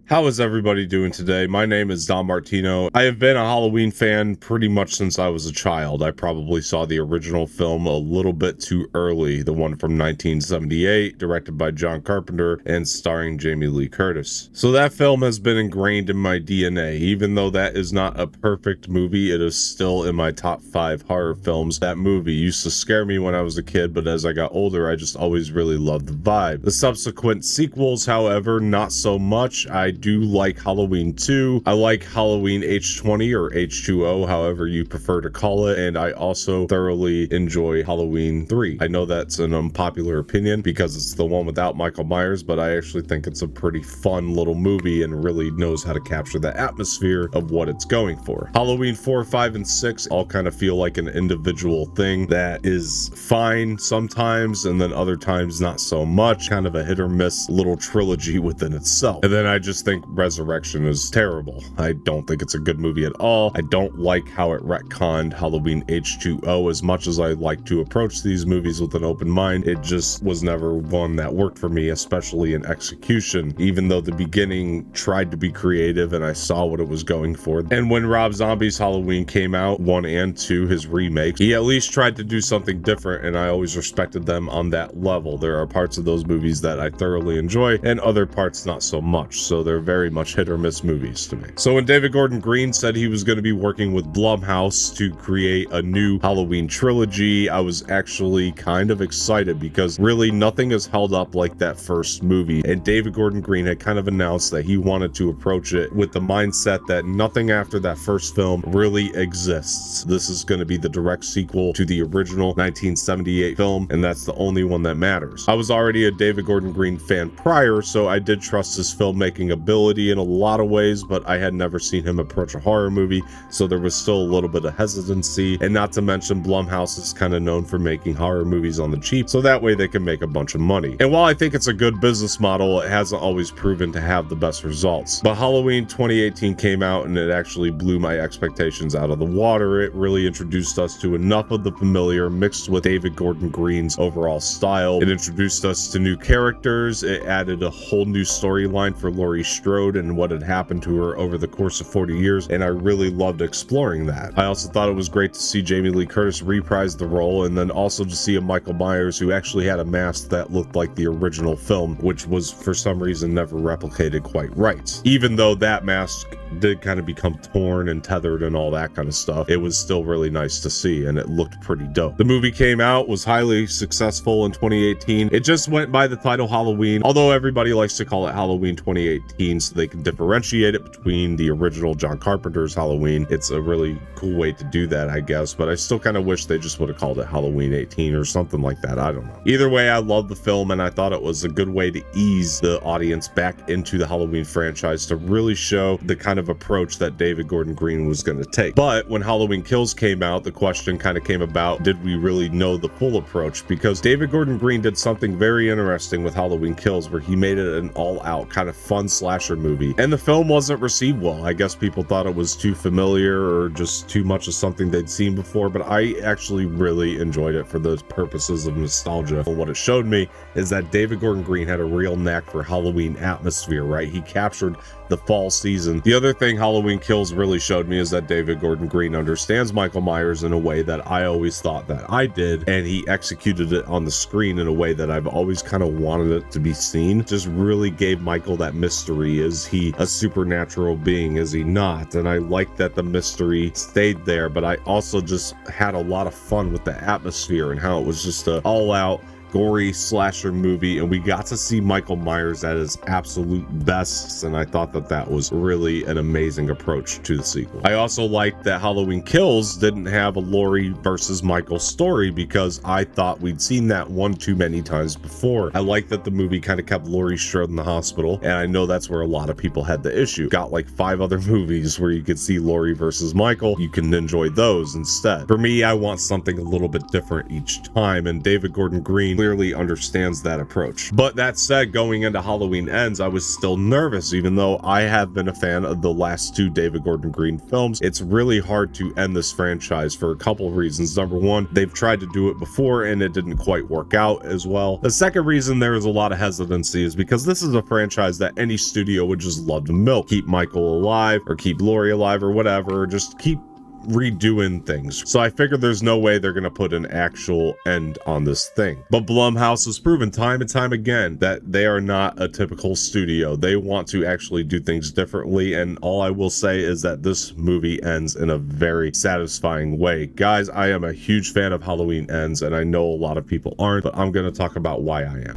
How is everybody doing today? My name is Martino. I have been a Halloween fan pretty much since I was a child. I probably saw the original film a little bit too early, the one from 1978, directed by John Carpenter and starring Jamie Lee Curtis. So that film has been ingrained in my DNA. Even though that is not a perfect movie, it is still in my top 5 horror films. That movie used to scare me when I was a kid, but as I got older, I just always really loved the vibe. The subsequent sequels, however, not so much. I do like Halloween 2. I like Halloween H20 or H2O, however you prefer to call it, and I also thoroughly enjoy Halloween 3. I know that's an unpopular opinion because it's the one without Michael Myers, but I actually think it's a pretty fun little movie and really knows how to capture the atmosphere of what it's going for. Halloween 4, 5, and 6 all kind of feel like an individual thing that is fine sometimes and then other times not so much, kind of a hit or miss little trilogy within itself. And then I just think Resurrection is terrible. I don't think it's a good movie at all. I don't like how it retconned Halloween H2O. As much as I like to approach these movies with an open mind, it just was never one that worked for me, especially in execution, even though the beginning tried to be creative and I saw what it was going for. And when Rob Zombie's Halloween came out, 1 and 2, his remake, he at least tried to do something different, and I always respected them on that level. There are parts of those movies that I thoroughly enjoy and other parts not so much, so they're very much hit or miss movies to me. So when David Gordon Green said he was going to be working with Blumhouse to create a new Halloween trilogy, I was actually kind of excited because really nothing is held up like that first movie, and David Gordon Green had kind of announced that he wanted to approach it with the mindset that nothing after that first film really exists. This is going to be the direct sequel to the original 1978 film, and that's the only one that matters. I was already a David Gordon Green fan prior, so I did trust his filmmaking ability in a lot of ways, but I had never seen him approach a horror movie, so there was still a little bit of hesitancy. And not to mention, Blumhouse is kind of known for making horror movies on the cheap, so that way they can make a bunch of money. And while I think it's a good business model, it hasn't always proven to have the best results. But Halloween 2018 came out and it actually blew my expectations out of the water. It really introduced us to enough of the familiar mixed with David Gordon Green's overall style. It introduced us to new characters. It added a whole new storyline for Laurie Strode and what had happened to her over the course of 40 years, and I really loved exploring that. I also thought it was great to see Jamie Lee Curtis reprise the role, and then also to see a Michael Myers who actually had a mask that looked like the original film, which was for some reason never replicated quite right. Even though that mask did kind of become torn and tethered and all that kind of stuff, it was still really nice to see, and it looked pretty dope. The movie came out, was highly successful in 2018. It just went by the title Halloween, although everybody likes to call it Halloween 2018 so they can differentiate it between the original John Carpenter's Halloween. It's a really cool way to do that, I guess, but I still kind of wish they just would have called it Halloween 18 or something like that. I don't know. Either way, I love the film, and I thought it was a good way to ease the audience back into the Halloween franchise to really show the kind of approach that David Gordon Green was going to take. But when Halloween Kills came out, the question kind of came about, did we really know the full approach? Because David Gordon Green did something very interesting with Halloween Kills where he made it an all-out kind of fun slasher movie, and the film wasn't received well. I guess people thought it was too familiar or just too much of something they'd seen before, but I actually really enjoyed it for those purposes of nostalgia. And what it showed me is that David Gordon Green had a real knack for Halloween atmosphere, right? He captured the fall season. The other thing Halloween Kills really showed me is that David Gordon Green understands Michael Myers in a way that I always thought that I did, and he executed it on the screen in a way that I've always kind of wanted it to be seen. Just really gave Michael that mystery. Is he a supernatural being? Is he not? And I like that the mystery stayed there, but I also just had a lot of fun with the atmosphere and how it was just a all-out gory slasher movie, and we got to see Michael Myers at his absolute best, and I thought that that was really an amazing approach to the sequel. I also liked that Halloween Kills didn't have a Laurie versus Michael story because I thought we'd seen that one too many times before. I like that the movie kind of kept Laurie Strode in the hospital, and I know that's where a lot of people had the issue. Got like 5 other movies where you could see Laurie versus Michael. You can enjoy those instead. For me, I want something a little bit different each time, and David Gordon Green clearly understands that approach. But that said, going into Halloween Ends, I was still nervous, even though I have been a fan of the last two David Gordon Green films. It's really hard to end this franchise for a couple of reasons. Number one, they've tried to do it before and it didn't quite work out as well. The second reason there is a lot of hesitancy is because this is a franchise that any studio would just love to milk. Keep Michael alive, or keep Laurie alive, or whatever, or just keep redoing things. So I figured there's no way they're gonna put an actual end on this thing. But Blumhouse has proven time and time again that they are not a typical studio. They want to actually do things differently, and all I will say is that this movie ends in a very satisfying way. Guys, I am a huge fan of Halloween Ends, and I know a lot of people aren't, but I'm gonna talk about why I am.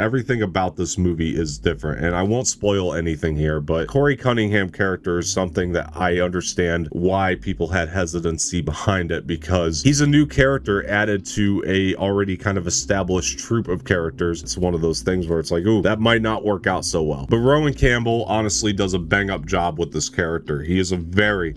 Everything about this movie is different, and I won't spoil anything here, but Corey Cunningham character is something that I understand why people had hesitancy behind it, because he's a new character added to a already kind of established troupe of characters. It's one of those things where it's like, ooh, that might not work out so well. But Rowan Campbell honestly does a bang up job with this character. He is a very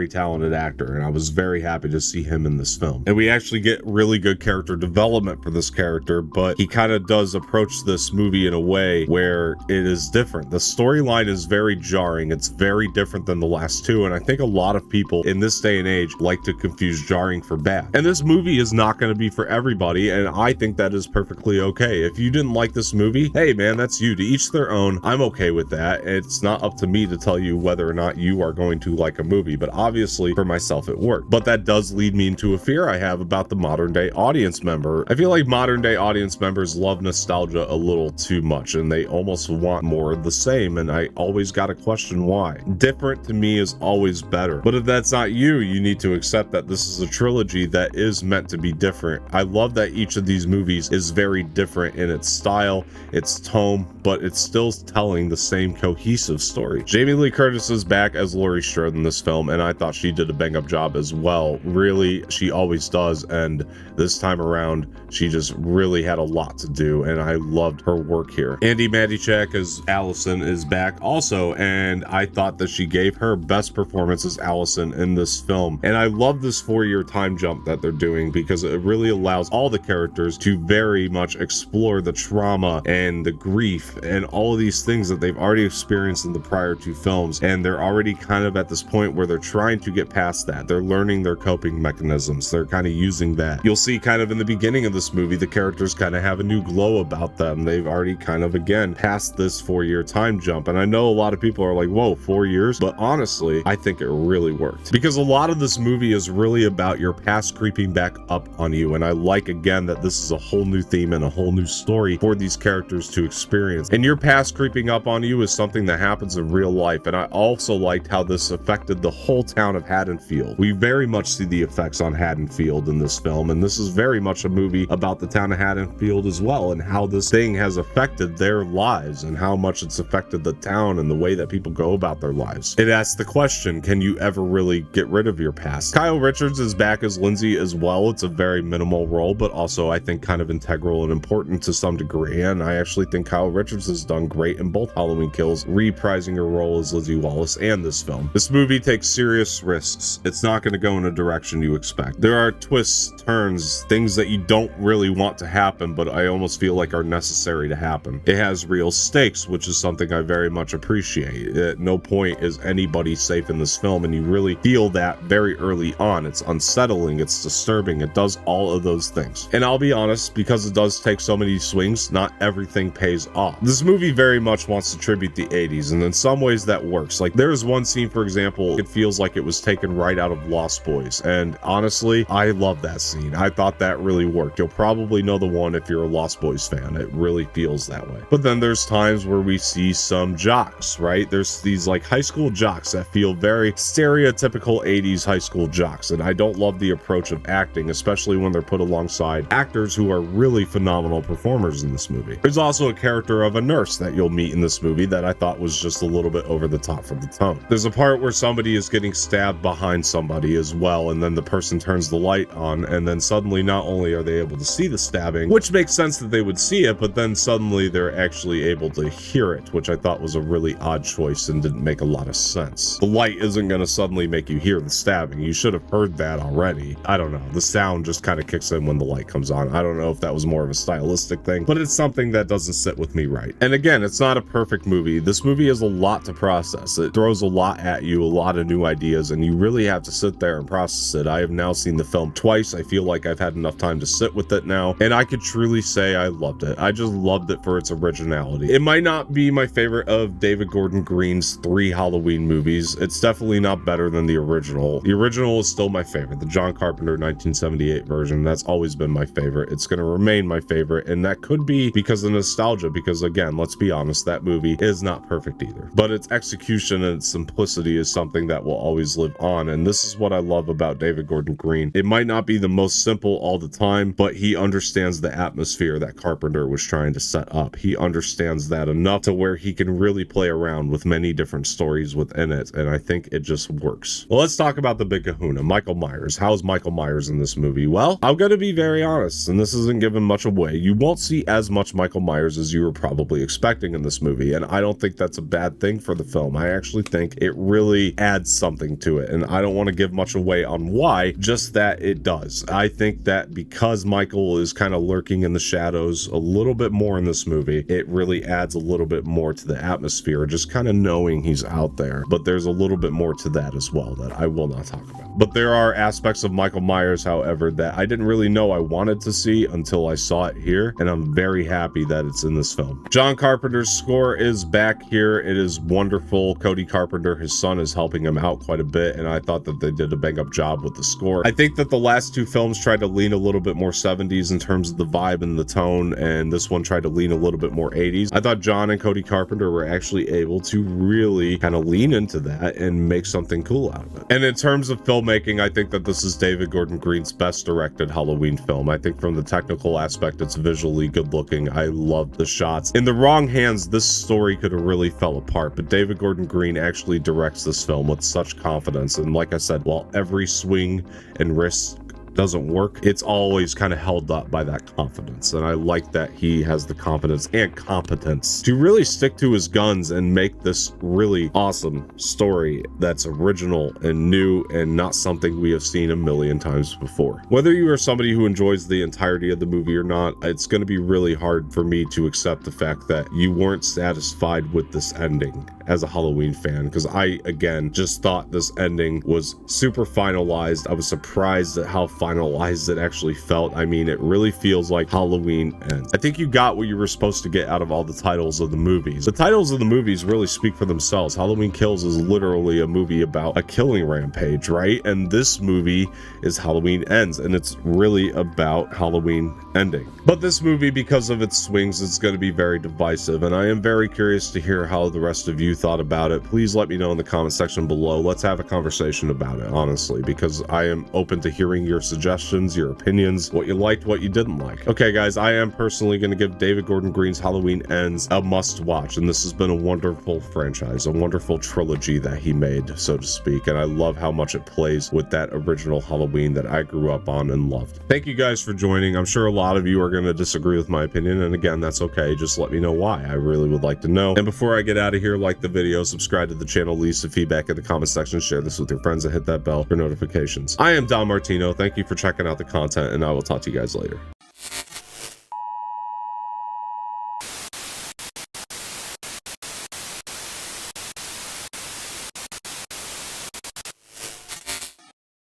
talented actor, and I was very happy to see him in this film. And we actually get really good character development for this character, but he kind of does approach this movie in a way where it is different. The storyline is very jarring. It's very different than the last two, and I think a lot of people in this day and age like to confuse jarring for bad. And this movie is not going to be for everybody, and I think that is perfectly okay. If you didn't like this movie, hey man, that's you. To each their own. I'm okay with that. It's not up to me to tell you whether or not you are going to like a movie, but obviously for myself it worked. But that does lead me into a fear I have about the modern day audience member. I feel like modern day audience members love nostalgia a little too much, and they almost want more of the same, and I always gotta question why. Different to me is always better. But if that's not you, you need to accept that this is a trilogy that is meant to be different. I love that each of these movies is very different in its style, its tone, but it's still telling the same cohesive story. Jamie Lee Curtis is back as Laurie Strode in this film, and I thought she did a bang-up job as well. Really, she always does, and this time around, she just really had a lot to do, and I loved her work here. Andi Matichak as Allison is back also, and I thought that she gave her best performance as Allison in this film. And I love this 4-year time jump that they're doing, because it really allows all the characters to very much explore the trauma and the grief and all of these things that they've already experienced in the prior two films, and they're already kind of at this point where they're trying to get past that. They're learning their coping mechanisms. They're kind of using that. You'll see kind of in the beginning of this movie, the characters kind of have a new glow about them. They've already kind of, again, passed this 4-year time jump. And I know a lot of people are like, whoa, 4 years? But honestly, I think it really worked. Because a lot of this movie is really about your past creeping back up on you. And I like, again, that this is a whole new theme and a whole new story for these characters to experience. And your past creeping up on you is something that happens in real life. And I also liked how this affected the whole town of Haddonfield. We very much see the effects on Haddonfield in this film, and this is very much a movie about the town of Haddonfield as well, and how this thing has affected their lives and how much it's affected the town and the way that people go about their lives. It asks the question, can you ever really get rid of your past? Kyle Richards is back as Lindsay as well. It's a very minimal role, but also I think kind of integral and important to some degree, and I actually think Kyle Richards has done great in both Halloween Kills, reprising her role as Lizzie Wallace and this film. This movie takes serious risks. It's not going to go in a direction you expect. There are twists, turns, things that you don't really want to happen, but I almost feel like are necessary to happen. It has real stakes, which is something I very much appreciate. At no point is anybody safe in this film, and you really feel that very early on. It's unsettling, it's disturbing, it does all of those things. And I'll be honest, because it does take so many swings, not everything pays off. This movie very much wants to tribute the 80s, and in some ways that works. Like, there is one scene, for example, it feels like it was taken right out of Lost Boys, and honestly, I love that scene. I thought that really worked. You'll probably know the one if you're a Lost Boys fan. It really feels that way. But then there's times where we see some jocks, right? There's these like high school jocks that feel very stereotypical 80s high school jocks, and I don't love the approach of acting, especially when they're put alongside actors who are really phenomenal performers in this movie. There's also a character of a nurse that you'll meet in this movie that I thought was just a little bit over the top for the tone. There's a part where somebody is getting stabbed behind somebody as well, and then the person turns the light on, and then suddenly not only are they able to see the stabbing, which makes sense that they would see it, but then suddenly they're actually able to hear it, which I thought was a really odd choice and didn't make a lot of sense. The light isn't going to suddenly make you hear the stabbing. You should have heard that already. I don't know. The sound just kind of kicks in when the light comes on. I don't know if that was more of a stylistic thing, but it's something that doesn't sit with me right. And again, it's not a perfect movie. This movie has a lot to process. It throws a lot at you, a lot of new ideas, and you really have to sit there and process it. I have now seen the film twice. I feel like I've had enough time to sit with it now, and I could truly say I loved it. I just loved it for its originality. It might not be my favorite of David Gordon Green's 3 Halloween movies. It's definitely not better than the original. The original is still my favorite, the John Carpenter 1978 version. That's always been my favorite. It's going to remain my favorite, and that could be because of nostalgia, because again, let's be honest, that movie is not perfect either. But its execution and its simplicity is something that will always live on, and this is what I love about David Gordon Green. It might not be the most simple all the time, but he understands the atmosphere that Carpenter was trying to set up. He understands that enough to where he can really play around with many different stories within it, and I think it just works. Well, let's talk about the big kahuna, Michael Myers. How's Michael Myers in this movie? Well, I'm gonna be very honest, and this isn't giving much away. You won't see as much Michael Myers as you were probably expecting in this movie, and I don't think that's a bad thing for the film. I actually think it really adds something to it, and I don't want to give much away on why, just that it does. I think that because Michael is kind of lurking in the shadows a little bit more in this movie, it really adds a little bit more to the atmosphere, just kind of knowing he's out there. But there's a little bit more to that as well that I will not talk about. But there are aspects of Michael Myers, however, that I didn't really know I wanted to see until I saw it here, and I'm very happy that it's in this film. John Carpenter's score is back here. It is wonderful. Cody Carpenter, his son, is helping him out quite a bit, and I thought that they did a bang up job with the score. I think that the last 2 films tried to lean a little bit more 70s in terms of the vibe and the tone, and this one tried to lean a little bit more 80s. I thought John and Cody Carpenter were actually able to really kind of lean into that and make something cool out of it. And in terms of filmmaking, I think that this is David Gordon Green's best directed Halloween film. I think from the technical aspect, it's visually good looking. I love the shots. In the wrong hands, this story could have really fell apart, but David Gordon Green actually directs this film with such confidence. And like I said, while every swing and risk doesn't work, it's always kind of held up by that confidence, and I like that he has the confidence and competence to really stick to his guns and make this really awesome story that's original and new and not something we have seen a million times before. Whether you are somebody who enjoys the entirety of the movie or not, it's going to be really hard for me to accept the fact that you weren't satisfied with this ending as a Halloween fan, because I, again, just thought this ending was super finalized. I was surprised at how finalized it actually felt. I mean, it really feels like Halloween ends. I think you got what you were supposed to get out of all the titles of the movies. The titles of the movies really speak for themselves. Halloween Kills is literally a movie about a killing rampage, right? And this movie is Halloween Ends, and it's really about Halloween ending. But this movie, because of its swings, it's going to be very divisive, and I am very curious to hear how the rest of you thought about it. Please let me know in the comment section below. Let's have a conversation about it, honestly, because I am open to hearing your suggestions, your opinions, what you liked, what you didn't like. Okay, guys, I am personally going to give David Gordon Green's Halloween Ends a must watch, and this has been a wonderful franchise, a wonderful trilogy that he made, so to speak, and I love how much it plays with that original Halloween that I grew up on and loved. Thank you guys for joining. I'm sure a lot of you are going to disagree with my opinion, and again, that's okay. Just let me know why. I really would like to know. And before I get out of here, like the video, subscribe to the channel, leave some feedback in the comment section, share this with your friends, and hit that bell for notifications. I am Don Martino. Thank you for checking out the content, and I will talk to you guys later.